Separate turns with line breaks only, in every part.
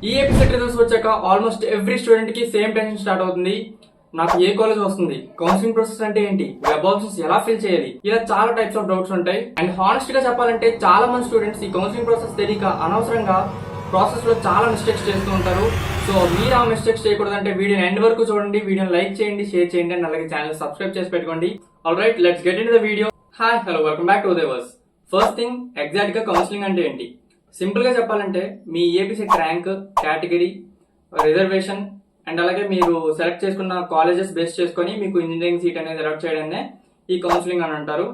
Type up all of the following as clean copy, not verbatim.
ఈ episode results వచ్చాక almost every student కి సేమ్ టెన్షన్ స్టార్ట్ అవుతుంది. నాకు ఏ కాలేజ్ వస్తుంది, కౌన్సిలింగ్ ప్రాసెస్ అంటే ఏంటి, వెబ్ ఆప్షన్స్ ఎలా ఫిల్ చేయాలి, ఇలా చాలా టైప్స్ ఆఫ్ డౌట్స్ ఉంటాయి. అండ్ హానెస్ట్ గా చెప్పాలంటే చాలా మంది స్టూడెంట్స్ ఈ కౌన్సిలింగ్ ప్రాసెస్ తెలియక అనవసరంగా ప్రాసెస్ లో చాలా మిస్టేక్స్ చేస్తూ ఉంటారు. సో మీరు ఆ మిస్టేక్స్ చేయకూడదంటే వీడియోని ఎండ్ వరకు చూడండి, వీడియోని లైక్ చేయండి, షేర్ చేయండి అండ్ అలాగే ఛానల్ సబ్స్క్రైబ్ చేసి పెట్టుకోండి. All right, let's get in the video. Hi, hello, welcome back to ఉదయవర్స్. ఫస్ట్ థింగ్, ఎగ్జాక్ట్ గా కౌన్సిలింగ్ అంటే ఏంటి? సింపుల్ గా చెప్పాలంటే మీ AP CET rank, category, reservation and అలాగే మీరు సెలెక్ట్ చేసుకున్న కాలేజెస్ బేస్ చేసుకొని మీకు ఇంజనీరింగ్ సీట్ అనేది అలాట్ చేయడాన్ని ఈ కౌన్సిలింగ్ అని అంటారు.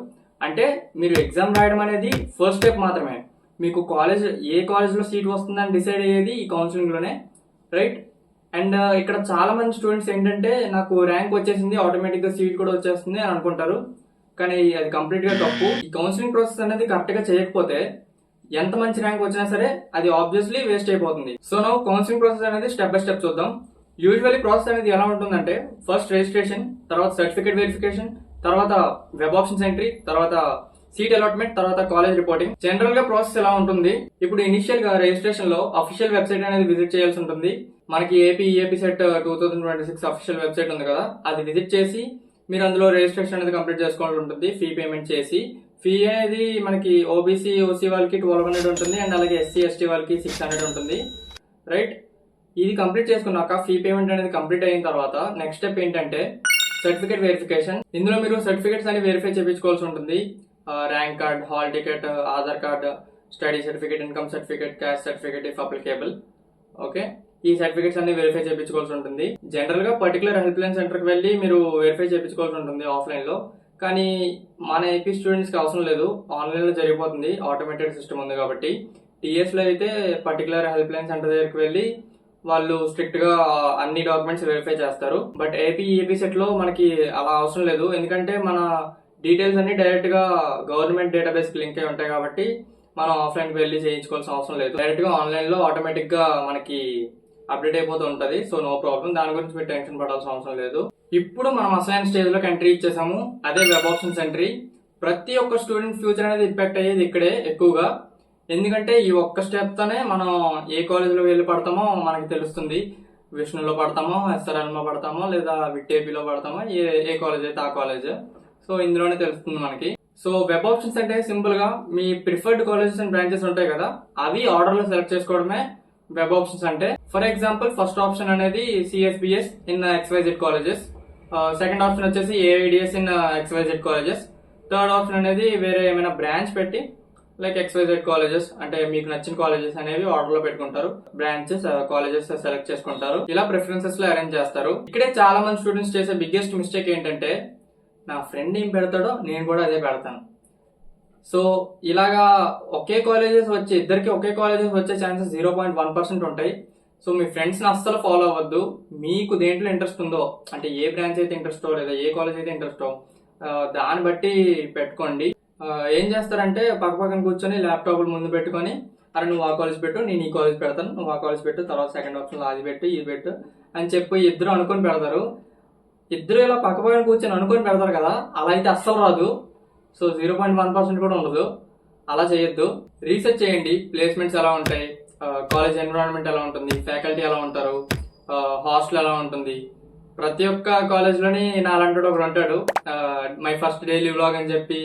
అంటే మీరు ఎగ్జామ్ రాయడం అనేది ఫస్ట్ స్టెప్ మాత్రమే. మీకు కాలేజ్ ఏ కాలేజ్లో సీట్ వస్తుందని డిసైడ్ అయ్యేది ఈ కౌన్సిలింగ్లోనే, రైట్? అండ్ ఇక్కడ చాలా మంది స్టూడెంట్స్ ఏంటంటే నాకు ర్యాంక్ వచ్చేసింది, ఆటోమేటిక్గా సీట్ కూడా వచ్చేస్తుంది అని అనుకుంటారు. కానీ అది కంప్లీట్గా తప్పు. ఈ కౌన్సిలింగ్ ప్రాసెస్ అనేది కరెక్ట్గా చేయకపోతే ఎంత మంచి ర్యాంక్ వచ్చినా సరే అది ఆబ్వియస్లీ వేస్ట్ అయిపోతుంది. సో నౌ కౌన్సిలింగ్ ప్రాసెస్ అనేది స్టెప్ బై స్టెప్ చూద్దాం. యూజువల్లీ ప్రాసెస్ అనేది ఎలా ఉంటుందంటే ఫస్ట్ రిజిస్ట్రేషన్, తర్వాత సర్టిఫికేట్ వెరిఫికేషన్, తర్వాత వెబ్ ఆప్షన్స్ ఎంట్రీ, తర్వాత సీట్ అలాట్మెంట్, తర్వాత కాలేజ్ రిపోర్టింగ్. జనరల్ గా ప్రాసెస్ ఎలా ఉంటుంది? ఇప్పుడు ఇనిషియల్ గా రిజిస్ట్రేషన్ లో అఫీషియల్ వెబ్సైట్ అనేది విజిట్ చేయాల్సి ఉంటుంది. మనకి ఏపీ సెట్ 2026 అఫీషియల్ వెబ్సైట్ ఉంది కదా, అది విజిట్ చేసి మీరు అందులో రిజిస్ట్రేషన్ అనేది కంప్లీట్ చేసుకోవాల్సి ఉంటుంది. ఫీ పేమెంట్ చేసి, ఫీ అనేది మనకి ఓబీసీ, ఓసీ వాళ్ళకి 1200 ఉంటుంది అండ్ అలాగే ఎస్సీ, ఎస్టీ వాళ్ళకి 600 ఉంటుంది, రైట్? ఇది కంప్లీట్ చేసుకున్నాక ఫీ పేమెంట్ అనేది కంప్లీట్ అయిన తర్వాత నెక్స్ట్ స్టెప్ ఏంటంటే సర్టిఫికేట్ వెరిఫికేషన్. ఇందులో మీరు సర్టిఫికేట్స్ అని వెరిఫై చేయించుకోవాల్సి ఉంటుంది. Rank card, hall ticket, Aadhaar card, study certificate, income certificate, caste certificate if applicable. Okay, ఈ సర్టిఫికేట్స్ అన్ని వెరిఫై చేయించుకోవాల్సి ఉంటుంది. జనరల్ గా పర్టికులర్ హెల్ప్ లైన్ సెంటర్కి వెళ్ళి మీరు వెరిఫై చేయించుకోవాల్సి ఉంటుంది ఆఫ్లైన్ లో. కానీ మన ఏపీ స్టూడెంట్స్కి అవసరం లేదు, ఆన్లైన్లో జరిగిపోతుంది, ఆటోమేటెడ్ సిస్టమ్ ఉంది కాబట్టి. టీఎస్లో అయితే పర్టికులర్ హెల్ప్ లైన్ సెంటర్ దగ్గరికి వెళ్ళి వాళ్ళు స్ట్రిక్ట్ గా అన్ని డాక్యుమెంట్స్ వెరిఫై చేస్తారు. బట్ ఏపీ సెట్ లో మనకి అలా అవసరం లేదు, ఎందుకంటే మన డీటెయిల్స్ అన్ని డైరెక్ట్ గా గవర్నమెంట్ డేటాబేస్ కి లింక్ అయి ఉంటాయి కాబట్టి మనం ఆఫ్లైన్ కి వెళ్ళి చేయించుకోవాల్సిన అవసరం లేదు. డైరెక్ట్ గా ఆన్లైన్ లో ఆటోమేటిక్ గా మనకి అప్డేట్ అయిపోతూ ఉంటది. సో నో ప్రాబ్లం, దాని గురించి మీరు టెన్షన్ పడాల్సిన అవసరం లేదు. ఇప్పుడు మనం అసైన్ స్టేజ్ లోకి ఎంట్రీ ఇచ్చేసాము, అదే వెబ్ ఆప్షన్స్ ఎంట్రీ. ప్రతి ఒక్క స్టూడెంట్ ఫ్యూచర్ అనేది ఇంపాక్ట్ అయ్యేది ఇక్కడే ఎక్కువగా, ఎందుకంటే ఈ ఒక్క స్టెప్ తోనే మనం ఏ కాలేజ్ లో వెళ్ళి పడతామో మనకి తెలుస్తుంది. విష్ణులో పడతామో, ఎస్ఆర్ఎన్లో పడతామో, లేదా విట్టేపీలో పడతామో, ఏ కాలేజ్ అయితే ఆ కాలేజ్. సో ఇందులోనే తెలుస్తుంది మనకి. సో వెబ్ ఆప్షన్స్ అంటే సింపుల్ గా మీ ప్రిఫర్డ్ కాలేజెస్ అండ్ బ్రాంచెస్ ఉంటాయి కదా, అవి ఆర్డర్ లో సెలెక్ట్ చేసుకోవడమే వెబ్ ఆప్షన్స్ అంటే. ఫర్ ఎగ్జాంపుల్ ఫస్ట్ ఆప్షన్ అనేది CSBS in XYZ colleges, second option వచ్చేసి AIDS in XYZ colleges, third option అనేది వేరే ఏమైనా బ్రాంచ్ పెట్టి లైక్ XYZ కాలేజెస్, అంటే మీకు నచ్చిన కాలేజెస్ అనేవి ఆర్డర్ లో పెట్టుకుంటారు, బ్రాంచెస్ కాలేజెస్ సెలెక్ట్ చేసుకుంటారు, ఇలా ప్రిఫరెన్సెస్ లో అరేంజ్ చేస్తారు. ఇక్కడే చాలా మంది స్టూడెంట్స్ చేసే బిగ్గెస్ట్ మిస్టేక్ ఏంటంటే నా ఫ్రెండ్ ఏం పెడతాడో నేను కూడా అదే పెడతాను. సో ఇలాగా ఒకే కాలేజెస్ వచ్చే ఇద్దరికి ఒకే కాలేజెస్ వచ్చే ఛాన్సెస్ 0.1% ఉంటాయి. సో మీ ఫ్రెండ్స్ని అస్సలు ఫాలో అవ్వద్దు. మీకు దేంట్లో ఇంట్రెస్ట్ ఉందో, అంటే ఏ బ్రాంచ్ అయితే ఇంట్రెస్టో లేదా ఏ కాలేజ్ అయితే ఇంట్రెస్టో దాన్ని బట్టి పెట్టుకోండి. ఏం చేస్తారంటే పక్కన కూర్చొని ల్యాప్టాప్ ముందు పెట్టుకొని, అరే నువ్వు ఆ కాలేజ్ పెట్టు, నేను ఈ కాలేజ్ పెడతాను, నువ్వు ఆ కాలేజ్ పెట్టు, తర్వాత సెకండ్ ఆప్షన్ అది పెట్టు, ఇది పెట్టు అని చెప్పి ఇద్దరు అనుకొని పెడతారు. ఇద్దరు ఇలా పక్కన కూర్చొని అనుకొని పెడతారు కదా, అలా అయితే అస్సలు రాదు. సో 0.1% కూడా ఉండదు. అలా చేయొద్దు. రీసెర్చ్ చేయండి, ప్లేస్మెంట్స్ ఎలా ఉంటాయి, కాలేజ్ ఎన్విరాన్మెంట్ ఎలా ఉంటుంది, ఫ్యాకల్టీ ఎలా ఉంటారు, హాస్టల్ ఎలా ఉంటుంది. ప్రతి ఒక్క కాలేజ్లోని నాలంటాడు ఒకడు ఉంటాడు, మై ఫస్ట్ డైలీ వ్లాగ్ అని చెప్పి,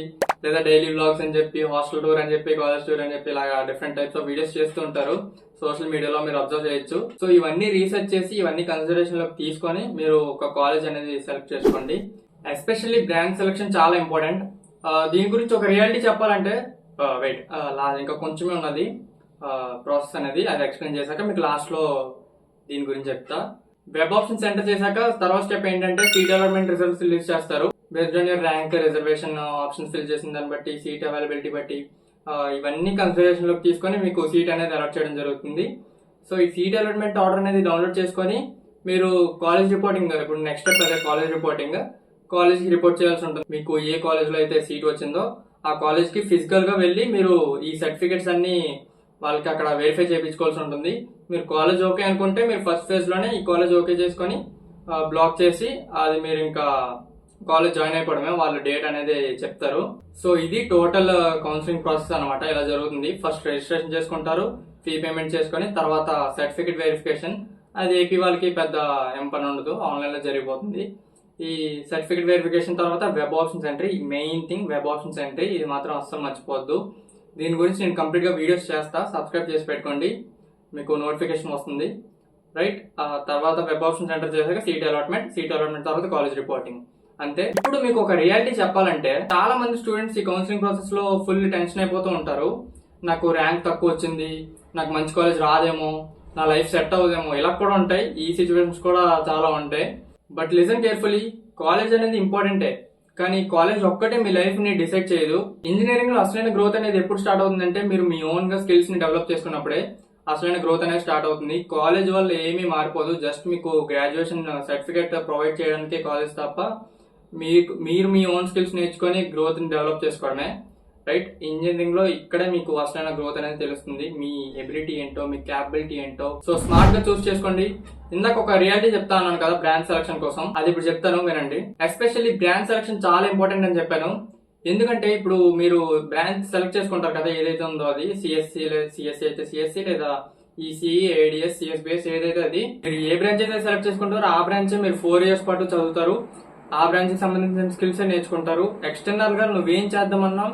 లేదా డైలీ వ్లాగ్స్ అని చెప్పి, హాస్టల్ టూర్ అని చెప్పి, కాలేజ్ టూర్ అని చెప్పి, ఇలాగా డిఫరెంట్ టైప్స్ ఆఫ్ వీడియోస్ చేస్తూ ఉంటారు. సోషల్ మీడియాలో మీరు అబ్జర్వ్ చేయొచ్చు. సో ఇవన్నీ రీసెర్చ్ చేసి ఇవన్నీ కన్సిడరేషన్ లోకి తీసుకొని మీరు ఒక కాలేజ్ అనేది సెలెక్ట్ చేసుకోండి. ఎస్పెషల్లీ బ్రాంచ్ సెలెక్షన్ చాలా ఇంపార్టెంట్. దీని గురించి ఒక రియాలిటీ చెప్పాలంటే ఇంకా కొంచెమే ఉన్నది ప్రాసెస్ అనేది, అది ఎక్స్ప్లెయిన్ చేశాక మీకు లాస్ట్ లో దీని గురించి చెప్తా. వెబ్ ఆప్షన్స్ ఎంటర్ చేశాక తర్వాత స్టెప్ ఏంటంటే సీట్ అలాట్మెంట్ రిజల్ట్స్ రిలీజ్ చేస్తారు. Based on your rank, reservation, options fill చేసిన దాన్ని బట్టి, సీట్ అవైలబిలిటీ బట్టి ఇవన్నీ కన్సిడరేషన్ లోకి తీసుకొని మీకు సీట్ అనేది అలాట్ చేయడం జరుగుతుంది. సో ఈ సీట్ అలాట్మెంట్ ఆర్డర్ అనేది డౌన్లోడ్ చేసుకొని మీరు కాలేజ్ రిపోర్టింగ్, ఇప్పుడు నెక్స్ట్ స్టెప్ అదే కాలేజ్ రిపోర్టింగ్, కాలేజ్ కి రిపోర్ట్ చేయాల్సి ఉంటుంది. మీకు ఏ కాలేజ్ లో అయితే సీట్ వచ్చిందో ఆ కాలేజ్ కి ఫిజికల్ గా వెళ్ళి మీరు ఈ సర్టిఫికేట్స్ అన్ని వాళ్ళకి అక్కడ వెరిఫై చేయించుకోవాల్సి ఉంటుంది. మీరు కాలేజ్ ఓకే అనుకుంటే మీరు ఫస్ట్ ఫేజ్ లోనే ఈ కాలేజ్ ఓకే చేసుకొని బ్లాక్ చేసి అది మీరు ఇంకా కాలేజ్ జాయిన్ అయిపోవడమే, వాళ్ళు డేట్ అనేది చెప్తారు. సో ఇది టోటల్ కౌన్సిలింగ్ ప్రాసెస్ అనమాట, ఇలా జరుగుతుంది. ఫస్ట్ రిజిస్ట్రేషన్ చేసుకుంటారు, ఫీ పేమెంట్ చేసుకొని తర్వాత సర్టిఫికేట్ వెరిఫికేషన్, అది ఏపీ వాళ్ళకి పెద్ద ఏం పని ఉండదు, ఆన్లైన్లో జరిగిపోతుంది. ఈ సర్టిఫికేట్ వెరిఫికేషన్ తర్వాత web options entry, main thing web options entry, ఇది మాత్రం అస్సలు మర్చిపోవద్దు. దీని గురించి నేను కంప్లీట్గా వీడియోస్ చేస్తా, సబ్స్క్రైబ్ చేసి పెట్టుకోండి, మీకు నోటిఫికేషన్ వస్తుంది. రైట్, తర్వాత వెబ్ ఆప్షన్స్ ఎంటర్ చేశాక సీట్ అలాట్మెంట్ తర్వాత కాలేజ్ రిపోర్టింగ్, అంతే. ఇప్పుడు మీకు ఒక రియాలిటీ చెప్పాలంటే, చాలా మంది స్టూడెంట్స్ ఈ కౌన్సిలింగ్ ప్రాసెస్ లో ఫుల్ టెన్షన్ అయిపోతూ ఉంటారు. నాకు ర్యాంక్ తక్కువ వచ్చింది, నాకు మంచి కాలేజ్ రాదేమో, నా లైఫ్ సెట్ అవ్వదేమో, ఇలా కూడా ఉంటాయి. ఈ సిచ్యువేషన్స్ కూడా చాలా ఉంటాయి. బట్ లిసన్ కేర్ఫుల్లీ, కాలేజ్ అనేది ఇంపార్టెంటే, కానీ కాలేజ్ ఒక్కటే మీ లైఫ్ ని డిసైడ్ చేయదు. ఇంజనీరింగ్ లో అసలైన గ్రోత్ అనేది ఎప్పుడు స్టార్ట్ అవుతుందంటే, మీరు మీ ఓన్ గా స్కిల్స్ ని డెవలప్ చేసుకున్నప్పుడే అసలైన గ్రోత్ అనేది స్టార్ట్ అవుతుంది. కాలేజ్ వల్ల ఏమీ మారిపోదు, జస్ట్ మీకు గ్రాడ్యుయేషన్ సర్టిఫికేట్ ప్రొవైడ్ చేయడానికి కాలేజ్ తప్ప, మీరు మీ ఓన్ స్కిల్స్ నేర్చుకొని గ్రోత్ ని డెవలప్ చేసుకోవడమే. రైట్, ఇంజనీరింగ్ లో ఇక్కడే మీకు అసలైన గ్రోత్ అనేది తెలుస్తుంది, మీ ఎబిలిటీ ఏంటో, మీ క్యాపబిలిటీ ఏంటో. సో స్మార్ట్ గా చూస్ చేసుకోండి. ఇందాక ఒక రియాలిటీ చెప్తా అన్నాను కదా బ్రాంచ్ సెలక్షన్ కోసం, అది ఇప్పుడు చెప్తాను వినండి. ఎస్పెషల్లీ బ్రాంచ్ సెలక్షన్ చాలా ఇంపార్టెంట్ అని చెప్పాను. ఎందుకంటే ఇప్పుడు మీరు బ్రాంచ్ సెలెక్ట్ చేసుకుంటారు కదా, ఏదైతే ఉందో అది సిఎస్సి అయితే సిఎస్సి, లేదా ఈసీఈ, ఏడిఎస్, సిఎస్బిఎస్, ఏదైతే అది మీరు ఏ బ్రాంచ్ అయితే సెలెక్ట్ చేసుకుంటారో ఆ బ్రాంచ్ మీరు 4 years పాటు చదువుతారు. ఆ బ్రాంచ్ కి సంబంధించిన స్కిల్స్ నేర్చుకుంటారు. ఎక్స్టర్నల్ గా నువ్వేం చేద్దామన్నా,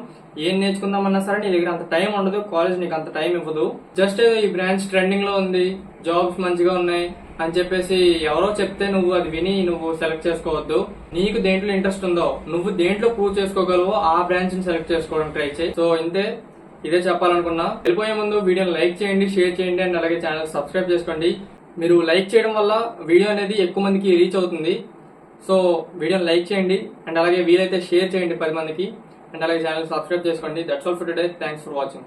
ఏం నేర్చుకుందామన్నా సరే నీ దగ్గర అంత టైం ఉండదు, కాలేజ్ నీకు అంత టైం ఇవ్వదు. జస్ట్ ఈ బ్రాంచ్ ట్రెండింగ్ లో ఉంది, జాబ్స్ మంచిగా ఉన్నాయి అని చెప్పేసి ఎవరో చెప్తే నువ్వు అది విని నువ్వు సెలెక్ట్ చేసుకోవద్దు. నీకు దేంట్లో ఇంట్రెస్ట్ ఉందో, నువ్వు దేంట్లో ప్రూవ్ చేసుకోగలవో ఆ బ్రాంచ్ ని సెలెక్ట్ చేసుకోవడానికి ట్రై చేయి. సో ఇంతే, ఇదే చెప్పాలనుకున్నా. వెళ్ళిపోయే ముందు వీడియోని లైక్ చేయండి, షేర్ చేయండి, అండ్ అలాగే ఛానల్ సబ్స్క్రైబ్ చేసుకోండి. మీరు లైక్ చేయడం వల్ల వీడియో అనేది ఎక్కువ మందికి రీచ్ అవుతుంది. సో వీడియోని లైక్ చేయండి, అండ్ అలాగే వీలైతే షేర్ చేయండి 10 మందికి, అండ్ అలాగే ఛానల్ సబ్స్క్రైబ్ చేసుకోండి. That's all for today. Thanks for watching.